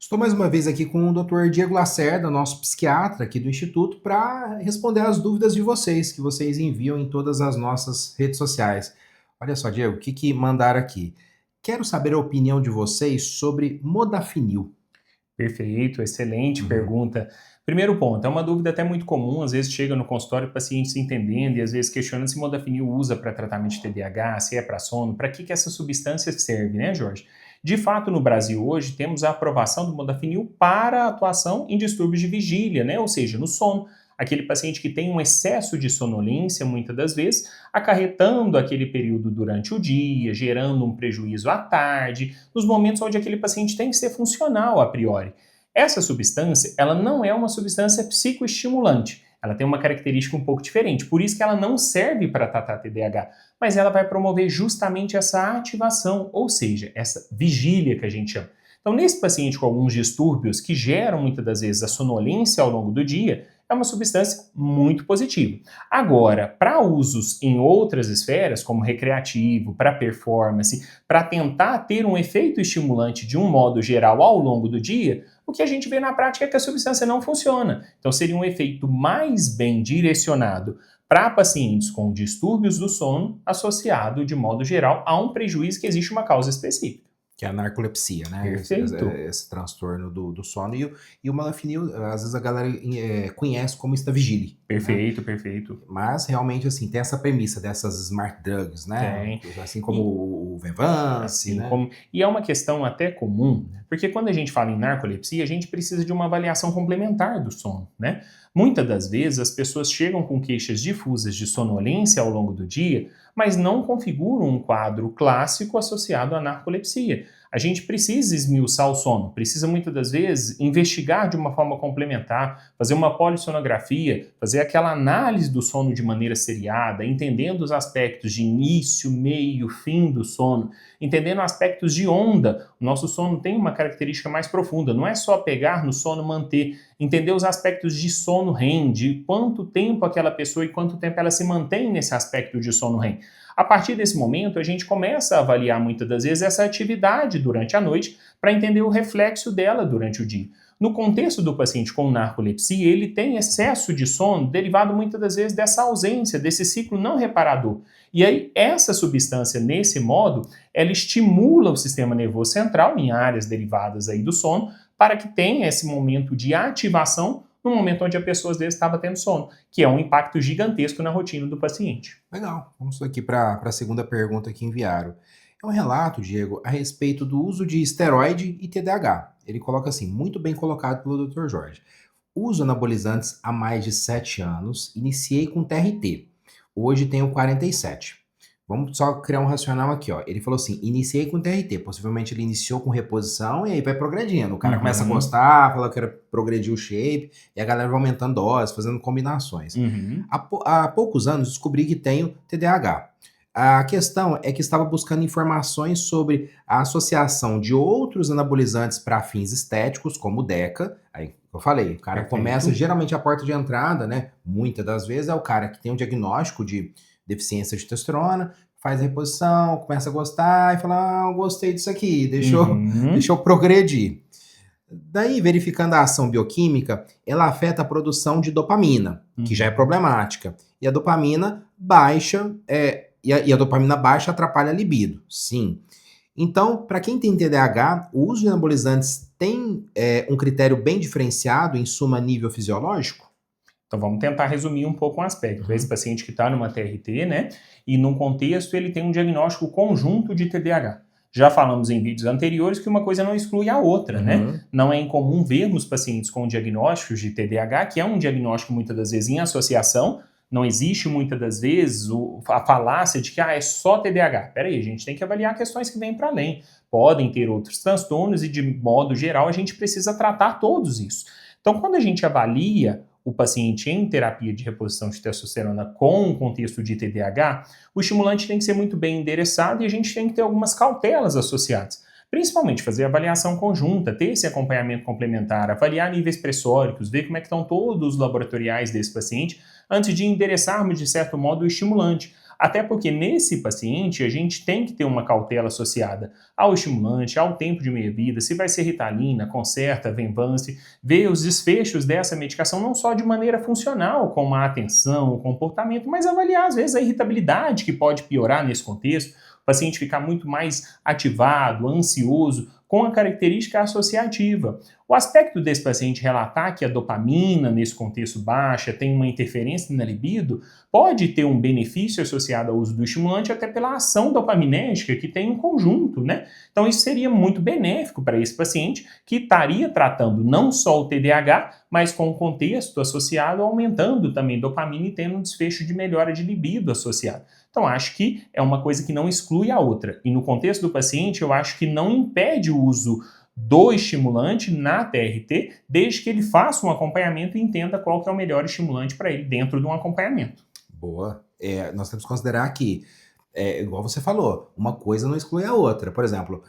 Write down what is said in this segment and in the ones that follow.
Estou mais uma vez aqui com o Dr. Diego Lacerda, nosso psiquiatra aqui do Instituto, para responder às dúvidas de vocês, que vocês enviam em todas as nossas redes sociais. Olha só, Diego, o que mandaram aqui? Quero saber a opinião de vocês sobre modafinil. Perfeito, excelente Uhum. pergunta. Primeiro ponto, é uma dúvida até muito comum, às vezes chega no consultório pacientes entendendo e às vezes questionando se modafinil usa para tratamento de TDAH, se é para sono, para que essa substância serve, né, Jorge? De fato, no Brasil hoje temos a aprovação do modafinil para atuação em distúrbios de vigília, né, ou seja, no sono. Aquele paciente que tem um excesso de sonolência, muitas das vezes, acarretando aquele período durante o dia, gerando um prejuízo à tarde, nos momentos onde aquele paciente tem que ser funcional a priori. Essa substância, ela não é uma substância psicoestimulante. Ela tem uma característica um pouco diferente, por isso que ela não serve para tratar TDAH, mas ela vai promover justamente essa ativação, ou seja, essa vigília que a gente chama. Então, nesse paciente com alguns distúrbios que geram muitas das vezes a sonolência ao longo do dia, é uma substância muito positiva. Agora, para usos em outras esferas, como recreativo, para performance, para tentar ter um efeito estimulante de um modo geral ao longo do dia, o que a gente vê na prática é que a substância não funciona. Então, seria um efeito mais bem direcionado para pacientes com distúrbios do sono, associado, de modo geral, a um prejuízo que existe uma causa específica. Que é a narcolepsia, né? Perfeito. Esse transtorno do sono. E o modafinil, às vezes a galera conhece como estavigile, né? Perfeito, perfeito. Mas realmente, assim, tem essa premissa dessas smart drugs, né? Tem. Assim como E, o Venvance, assim né? como. E é uma questão até comum, né? Porque quando a gente fala em narcolepsia, a gente precisa de uma avaliação complementar do sono, né? Muitas das vezes as pessoas chegam com queixas difusas de sonolência ao longo do dia, mas não configuram um quadro clássico associado à narcolepsia. A gente precisa esmiuçar o sono, precisa muitas das vezes investigar de uma forma complementar, fazer uma polissonografia, fazer aquela análise do sono de maneira seriada, entendendo os aspectos de início, meio, fim do sono, entendendo aspectos de onda. O nosso sono tem uma característica mais profunda, não é só pegar no sono, manter, entender os aspectos de sono REM, de quanto tempo aquela pessoa e quanto tempo ela se mantém nesse aspecto de sono REM. A partir desse momento, a gente começa a avaliar muitas das vezes essa atividade durante a noite para entender o reflexo dela durante o dia. No contexto do paciente com narcolepsia, ele tem excesso de sono derivado muitas das vezes dessa ausência, desse ciclo não reparador. E aí, essa substância, nesse modo, ela estimula o sistema nervoso central em áreas derivadas aí do sono para que tenha esse momento de ativação no momento onde a pessoa às vezes estava tendo sono, que é um impacto gigantesco na rotina do paciente. Legal. Vamos aqui para a segunda pergunta que enviaram. É um relato, Diego, a respeito do uso de esteroide e TDAH. Ele coloca assim, muito bem colocado pelo Dr. Jorge. Uso anabolizantes há mais de 7 anos, iniciei com TRT. Hoje tenho 47. Vamos só criar um racional aqui, ó. Ele falou assim: iniciei com TRT. Possivelmente ele iniciou com reposição e aí vai progredindo. O cara começa a Uhum, gostar, fala que quer progredir o shape, e a galera vai aumentando dose, fazendo combinações. uhum. Há poucos anos descobri que tenho TDAH. A questão é que estava buscando informações sobre a associação de outros anabolizantes para fins estéticos, como o DECA. Aí eu falei, o cara começa, Perfeito. geralmente a porta de entrada, né? Muitas das vezes é o cara que tem um diagnóstico de deficiência de testosterona, faz a reposição, começa a gostar e fala: ah, eu gostei disso aqui, deixa eu Uhum. progredir. Daí, verificando a ação bioquímica, ela afeta a produção de dopamina, que já é Uhum. problemática. E a dopamina baixa, e a dopamina baixa atrapalha a libido, sim. Então, para quem tem TDAH, o uso de anabolizantes tem um critério bem diferenciado, em suma, nível fisiológico? Então vamos tentar resumir um pouco o aspecto. Esse Uhum, paciente que está numa TRT, né? E num contexto ele tem um diagnóstico conjunto de TDAH. Já falamos em vídeos anteriores que uma coisa não exclui a outra, né? uhum. Não é incomum vermos pacientes com diagnósticos de TDAH, que é um diagnóstico muitas das vezes em associação. Não existe muitas das vezes a falácia de que é só TDAH. Peraí, a gente tem que avaliar questões que vêm para além. Podem ter outros transtornos e, de modo geral, a gente precisa tratar todos isso. Então, quando a gente avalia o paciente em terapia de reposição de testosterona com um contexto de TDAH, o estimulante tem que ser muito bem endereçado e a gente tem que ter algumas cautelas associadas. Principalmente fazer avaliação conjunta, ter esse acompanhamento complementar, avaliar níveis pressóricos, ver como é que estão todos os laboratoriais desse paciente, antes de endereçarmos, de certo modo, o estimulante. Até porque nesse paciente a gente tem que ter uma cautela associada ao estimulante, ao tempo de meia-vida, se vai ser Ritalina, Concerta, Venvance, ver os desfechos dessa medicação não só de maneira funcional, como a atenção, o comportamento, mas avaliar às vezes a irritabilidade que pode piorar nesse contexto, o paciente ficar muito mais ativado, ansioso, com a característica associativa. O aspecto desse paciente relatar que a dopamina, nesse contexto baixa, tem uma interferência na libido, pode ter um benefício associado ao uso do estimulante até pela ação dopaminérgica que tem em conjunto, né? Então isso seria muito benéfico para esse paciente que estaria tratando não só o TDAH, mas com o contexto associado, aumentando também dopamina e tendo um desfecho de melhora de libido associado. Então, acho que é uma coisa que não exclui a outra. E no contexto do paciente, eu acho que não impede o uso do estimulante na TRT, desde que ele faça um acompanhamento e entenda qual que é o melhor estimulante para ele dentro de um acompanhamento. Boa. Nós temos que considerar que, igual você falou, uma coisa não exclui a outra. Por exemplo,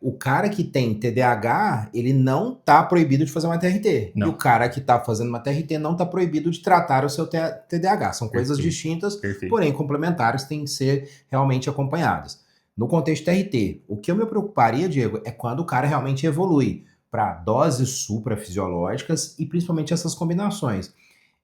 o cara que tem TDAH, ele não está proibido de fazer uma TRT. Não. E o cara que está fazendo uma TRT não está proibido de tratar o seu TDAH. São coisas distintas, porém complementares, têm que ser realmente acompanhadas. No contexto TRT, o que eu me preocuparia, Diego, é quando o cara realmente evolui para doses suprafisiológicas e principalmente essas combinações.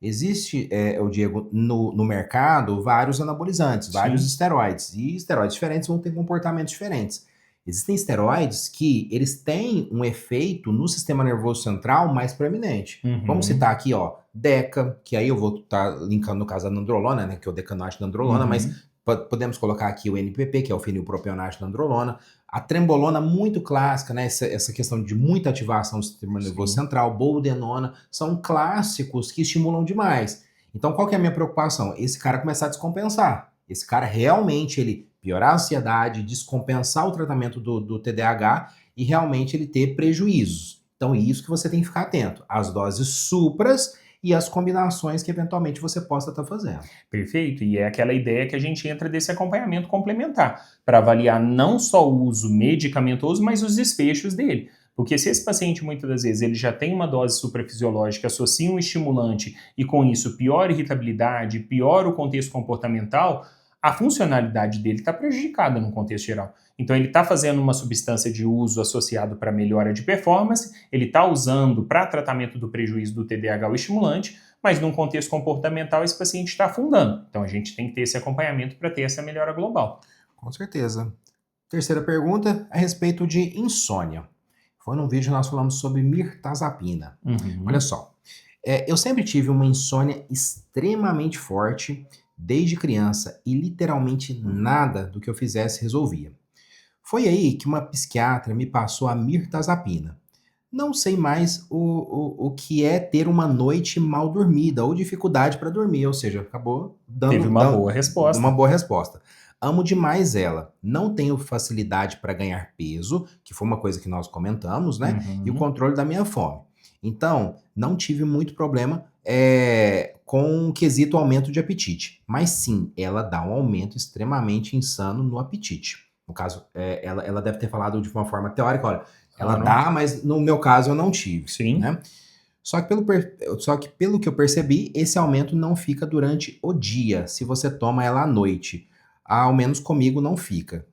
Existe, Diego, no mercado, vários anabolizantes, vários esteroides. E esteroides diferentes vão ter comportamentos diferentes. Existem esteroides que eles têm um efeito no sistema nervoso central mais proeminente. Vamos citar aqui, ó, Deca, que aí eu vou estar linkando no caso da nandrolona, né, que é o decanoato da nandrolona, mas podemos colocar aqui o NPP, que é o fenilpropionato da nandrolona, a trembolona muito clássica, né? Essa questão de muita ativação do sistema nervoso central, boldenona, são clássicos que estimulam demais. Então, qual que é a minha preocupação? Esse cara começar a descompensar. Esse cara realmente ele piorar a ansiedade, descompensar o tratamento do TDAH e realmente ele ter prejuízos. Então, é isso que você tem que ficar atento. As doses supras e as combinações que eventualmente você possa estar fazendo. Perfeito, e é aquela ideia que a gente entra desse acompanhamento complementar, para avaliar não só o uso medicamentoso, mas os desfechos dele. Porque se esse paciente, muitas das vezes, ele já tem uma dose suprafisiológica, associa um estimulante e com isso piora a irritabilidade, piora o contexto comportamental, a funcionalidade dele está prejudicada no contexto geral. Então ele está fazendo uma substância de uso associado para melhora de performance, ele está usando para tratamento do prejuízo do TDAH o estimulante, mas num contexto comportamental esse paciente está afundando. Então a gente tem que ter esse acompanhamento para ter essa melhora global. Com certeza. Terceira pergunta a respeito de insônia. Foi num vídeo que nós falamos sobre mirtazapina. Olha só, eu sempre tive uma insônia extremamente forte desde criança e literalmente nada do que eu fizesse resolvia. Foi aí que uma psiquiatra me passou a mirtazapina. Não sei mais o que é ter uma noite mal dormida ou dificuldade para dormir, ou seja, acabou Teve uma boa resposta. Uma boa resposta. Amo demais ela. Não tenho facilidade para ganhar peso, que foi uma coisa que nós comentamos, né? E o controle da minha fome. Então, não tive muito problema com o quesito aumento de apetite. Mas sim, ela dá um aumento extremamente insano no apetite. No caso, ela deve ter falado de uma forma teórica, olha, ela dá, mas no meu caso eu não tive. Sim. Né? Só que pelo que eu percebi, esse aumento não fica durante o dia, se você toma ela à noite. Ao menos comigo não fica.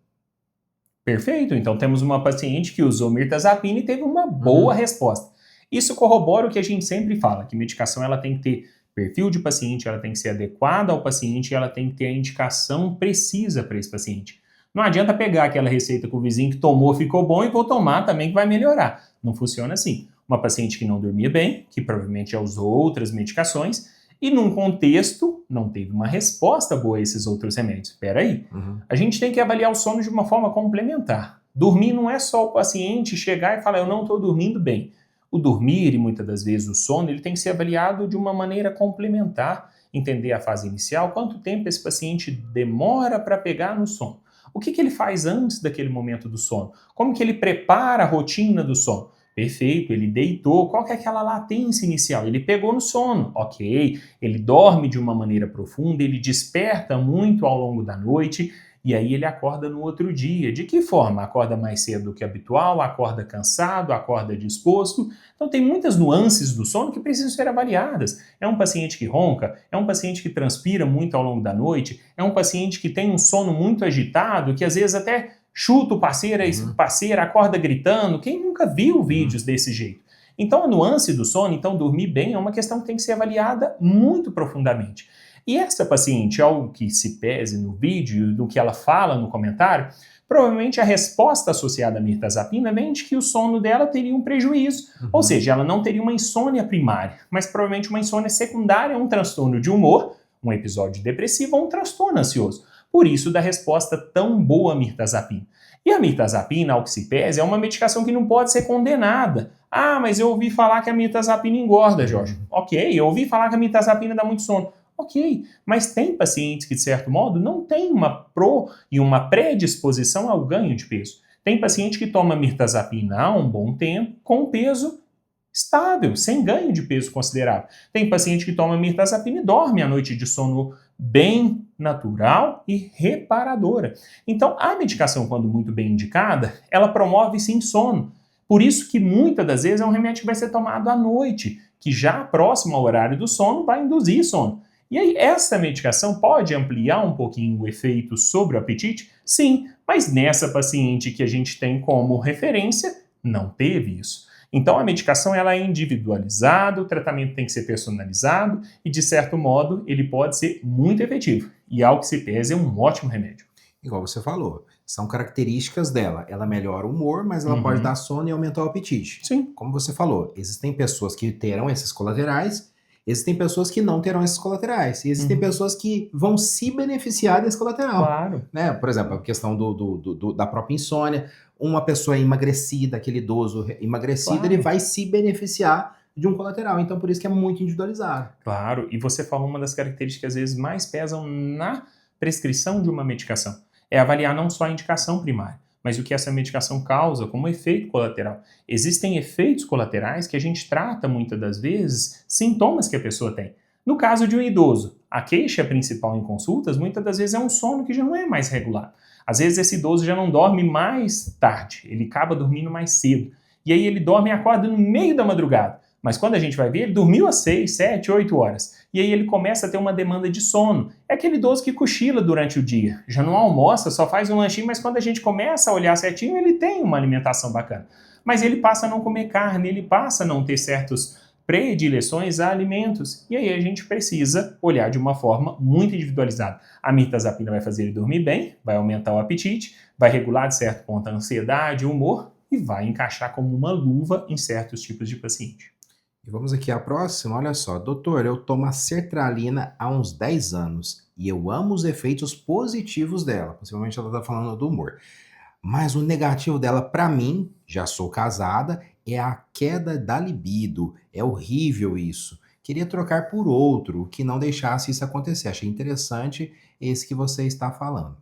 Perfeito, então temos uma paciente que usou mirtazapina e teve uma boa resposta. Isso corrobora o que a gente sempre fala, que medicação ela tem que ter perfil de paciente, ela tem que ser adequada ao paciente e ela tem que ter a indicação precisa para esse paciente. Não adianta pegar aquela receita que o vizinho que tomou ficou bom e vou tomar também que vai melhorar. Não funciona assim. Uma paciente que não dormia bem, que provavelmente já usou outras medicações, e num contexto não teve uma resposta boa a esses outros remédios. Espera aí. A gente tem que avaliar o sono de uma forma complementar. Dormir não é só o paciente chegar e falar eu não estou dormindo bem. O dormir e muitas das vezes o sono ele tem que ser avaliado de uma maneira complementar. Entender a fase inicial, quanto tempo esse paciente demora para pegar no sono. O que ele faz antes daquele momento do sono? Como que ele prepara a rotina do sono? Perfeito, ele deitou, qual que é aquela latência inicial? Ele pegou no sono, ok, ele dorme de uma maneira profunda, ele desperta muito ao longo da noite E aí ele acorda no outro dia. De que forma? Acorda mais cedo do que habitual, acorda cansado, acorda disposto. Então tem muitas nuances do sono que precisam ser avaliadas. É um paciente que ronca, é um paciente que transpira muito ao longo da noite, é um paciente que tem um sono muito agitado, que às vezes até chuta o parceiro, parceira, acorda gritando. Quem nunca viu vídeos desse jeito? Então a nuance do sono, então dormir bem, é uma questão que tem que ser avaliada muito profundamente. E essa paciente, ao que se pese no vídeo, do que ela fala no comentário, provavelmente a resposta associada à mirtazapina vem de que o sono dela teria um prejuízo. Ou seja, ela não teria uma insônia primária, mas provavelmente uma insônia secundária, um transtorno de humor, um episódio depressivo ou um transtorno ansioso. Por isso da resposta tão boa à mirtazapina. E a mirtazapina, ao que se pese, é uma medicação que não pode ser condenada. Ah, mas eu ouvi falar que a mirtazapina engorda, Jorge. Ok, eu ouvi falar que a mirtazapina dá muito sono. Ok, mas tem pacientes que, de certo modo, não têm uma e uma predisposição ao ganho de peso. Tem paciente que toma mirtazapina há um bom tempo com peso estável, sem ganho de peso considerável. Tem paciente que toma mirtazapina e dorme à noite de sono bem natural e reparadora. Então, a medicação, quando muito bem indicada, ela promove sim sono. Por isso que muitas das vezes é um remédio que vai ser tomado à noite, que já próximo ao horário do sono vai induzir sono. E aí, essa medicação pode ampliar um pouquinho o efeito sobre o apetite? Sim, mas nessa paciente que a gente tem como referência, não teve isso. Então, a medicação ela é individualizada, o tratamento tem que ser personalizado e, de certo modo, ele pode ser muito efetivo. E, ao que se pese, é um ótimo remédio. Igual você falou, são características dela. Ela melhora o humor, mas ela pode dar sono e aumentar o apetite. Sim. Como você falou, existem pessoas que terão esses colaterais, existem pessoas que não terão esses colaterais. E existem pessoas que vão se beneficiar desse colateral. Claro. Né? Por exemplo, a questão da própria insônia. Uma pessoa emagrecida, aquele idoso emagrecido, Claro. ele vai se beneficiar de um colateral. Então, por isso que é muito individualizado. Claro, e você falou uma das características que às vezes mais pesam na prescrição de uma medicação. É avaliar não só a indicação primária, mas o que essa medicação causa como efeito colateral. Existem efeitos colaterais que a gente trata muitas das vezes, sintomas que a pessoa tem. No caso de um idoso, a queixa principal em consultas muitas das vezes é um sono que já não é mais regular. Às vezes esse idoso já não dorme mais tarde, ele acaba dormindo mais cedo. E aí ele dorme e acorda no meio da madrugada. Mas quando a gente vai ver, ele dormiu às 6, 7, 8 horas. E aí ele começa a ter uma demanda de sono. É aquele idoso que cochila durante o dia. Já não almoça, só faz um lanchinho, mas quando a gente começa a olhar certinho, ele tem uma alimentação bacana. Mas ele passa a não comer carne, ele passa a não ter certas predileções a alimentos. E aí a gente precisa olhar de uma forma muito individualizada. A mirtazapina vai fazer ele dormir bem, vai aumentar o apetite, vai regular de certo ponto a ansiedade, o humor e vai encaixar como uma luva em certos tipos de paciente. E vamos aqui à próxima, olha só. Doutor, eu tomo a sertralina há uns 10 anos e eu amo os efeitos positivos dela. Possivelmente ela está falando do humor. Mas o negativo dela, para mim, já sou casada, é a queda da libido. É horrível isso. Queria trocar por outro que não deixasse isso acontecer. Achei interessante esse que você está falando.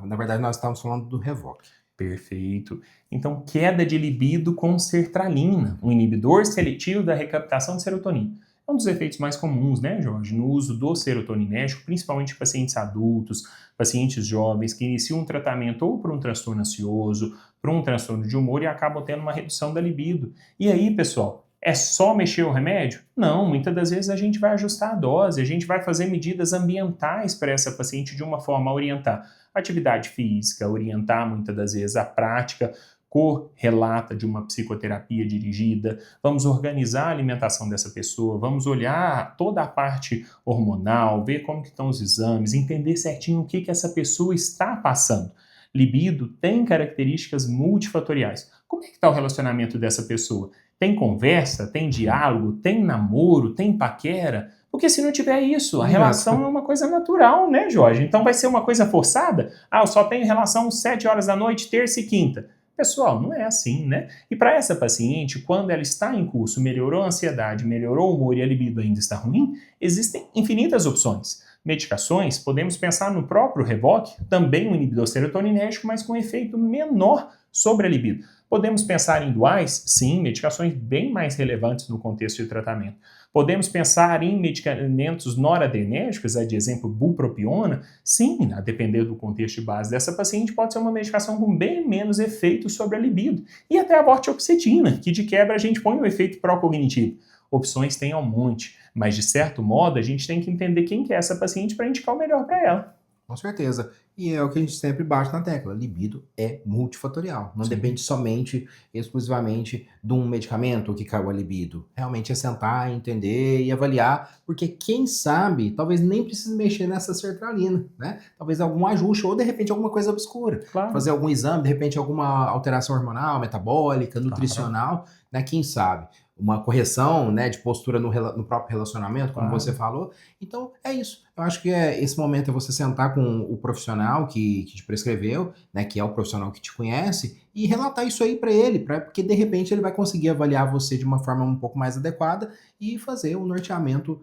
Na verdade, nós estávamos falando do Revoque. Perfeito. Então, queda de libido com sertralina, um inibidor seletivo da recaptação de serotonina. É um dos efeitos mais comuns, né, Jorge, no uso do serotoninérgico, principalmente em pacientes adultos, pacientes jovens que iniciam um tratamento ou por um transtorno ansioso, por um transtorno de humor e acabam tendo uma redução da libido. E aí, pessoal, é só mexer o remédio? Não, muitas das vezes a gente vai ajustar a dose, a gente vai fazer medidas ambientais para essa paciente de uma forma a orientar atividade física, orientar muitas das vezes a prática correlata de uma psicoterapia dirigida, vamos organizar a alimentação dessa pessoa, vamos olhar toda a parte hormonal, ver como que estão os exames, entender certinho o que essa pessoa está passando. Libido tem características multifatoriais. Como é que está o relacionamento dessa pessoa? Tem conversa, tem diálogo, tem namoro, tem paquera? Porque se não tiver isso, a relação é uma coisa natural, né, Jorge? Então vai ser uma coisa forçada? Ah, eu só tenho relação 7 horas da noite, terça e quinta. Pessoal, não é assim, né? E para essa paciente, quando ela está em curso, melhorou a ansiedade, melhorou o humor e a libido ainda está ruim, existem infinitas opções. Medicações, podemos pensar no próprio Revoque, também um inibidor serotoninérgico, mas com efeito menor sobre a libido. Podemos pensar em duais? Sim, medicações bem mais relevantes no contexto de tratamento. Podemos pensar em medicamentos noradrenérgicos, de exemplo, bupropiona? Sim, a depender do contexto de base dessa paciente, pode ser uma medicação com bem menos efeito sobre a libido. E até a vortioxetina, que de quebra a gente põe um efeito pró-cognitivo. Opções tem um monte, mas de certo modo a gente tem que entender quem que é essa paciente para indicar o melhor para ela. Com certeza. E é o que a gente sempre bate na tecla. Libido é multifatorial. Não Sim, depende somente, exclusivamente de um medicamento que caiu a libido. Realmente é sentar, entender e avaliar, porque quem sabe, talvez nem precise mexer nessa sertralina, né? Talvez algum ajuste ou de repente alguma coisa obscura. claro, Fazer algum exame, de repente alguma alteração hormonal, metabólica, claro, nutricional, né? Quem sabe? Uma correção, né, de postura no próprio relacionamento, como você claro. falou. Então, é isso. Eu acho que esse momento é você sentar com o profissional que te prescreveu, né, que é o profissional que te conhece, e relatar isso aí para ele, porque de repente ele vai conseguir avaliar você de uma forma um pouco mais adequada e fazer o norteamento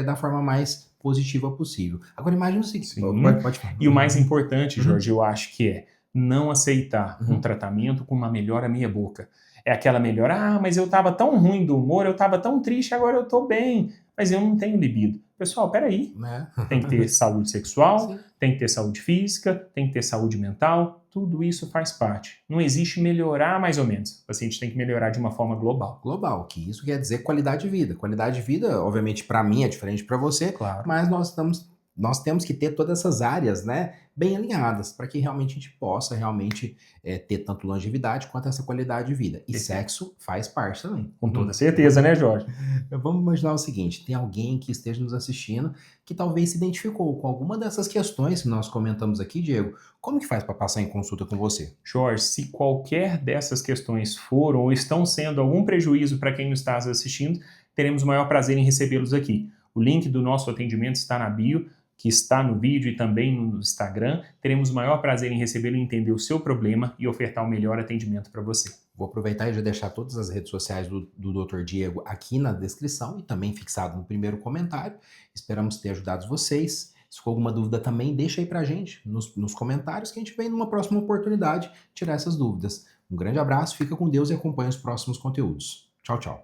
da forma mais positiva possível. Agora imagina o seguinte, Sim. pode falar. E o mais importante, Uhum, Jorge, eu acho que é não aceitar um uhum. tratamento com uma melhora meia boca. É aquela melhora, mas eu estava tão ruim do humor, eu estava tão triste, agora eu estou bem, mas eu não tenho libido. Pessoal, peraí. Né? Tem que ter saúde sexual, Sim. tem que ter saúde física, tem que ter saúde mental, tudo isso faz parte. Não existe melhorar mais ou menos. O paciente tem que melhorar de uma forma global. Global, que isso quer dizer qualidade de vida. Qualidade de vida, obviamente, para mim é diferente para você, Claro. mas nós temos que ter todas essas áreas, né, bem alinhadas, para que realmente a gente possa realmente ter tanto longevidade quanto essa qualidade de vida. E Perfeito. sexo faz parte também. Com toda certeza, né, Jorge? Vamos imaginar o seguinte: tem alguém que esteja nos assistindo que talvez se identificou com alguma dessas questões que nós comentamos aqui, Diego. Como que faz para passar em consulta com você? Jorge, se qualquer dessas questões foram ou estão sendo algum prejuízo para quem nos está assistindo, teremos o maior prazer em recebê-los aqui. O link do nosso atendimento está na bio, que está no vídeo e também no Instagram. Teremos o maior prazer em recebê-lo e entender o seu problema e ofertar o melhor atendimento para você. Vou aproveitar e já deixar todas as redes sociais do Dr. Diego aqui na descrição e também fixado no primeiro comentário. Esperamos ter ajudado vocês. Se ficou alguma dúvida também, deixa aí pra gente nos comentários que a gente vem numa próxima oportunidade tirar essas dúvidas. Um grande abraço, fica com Deus e acompanhe os próximos conteúdos. Tchau, tchau.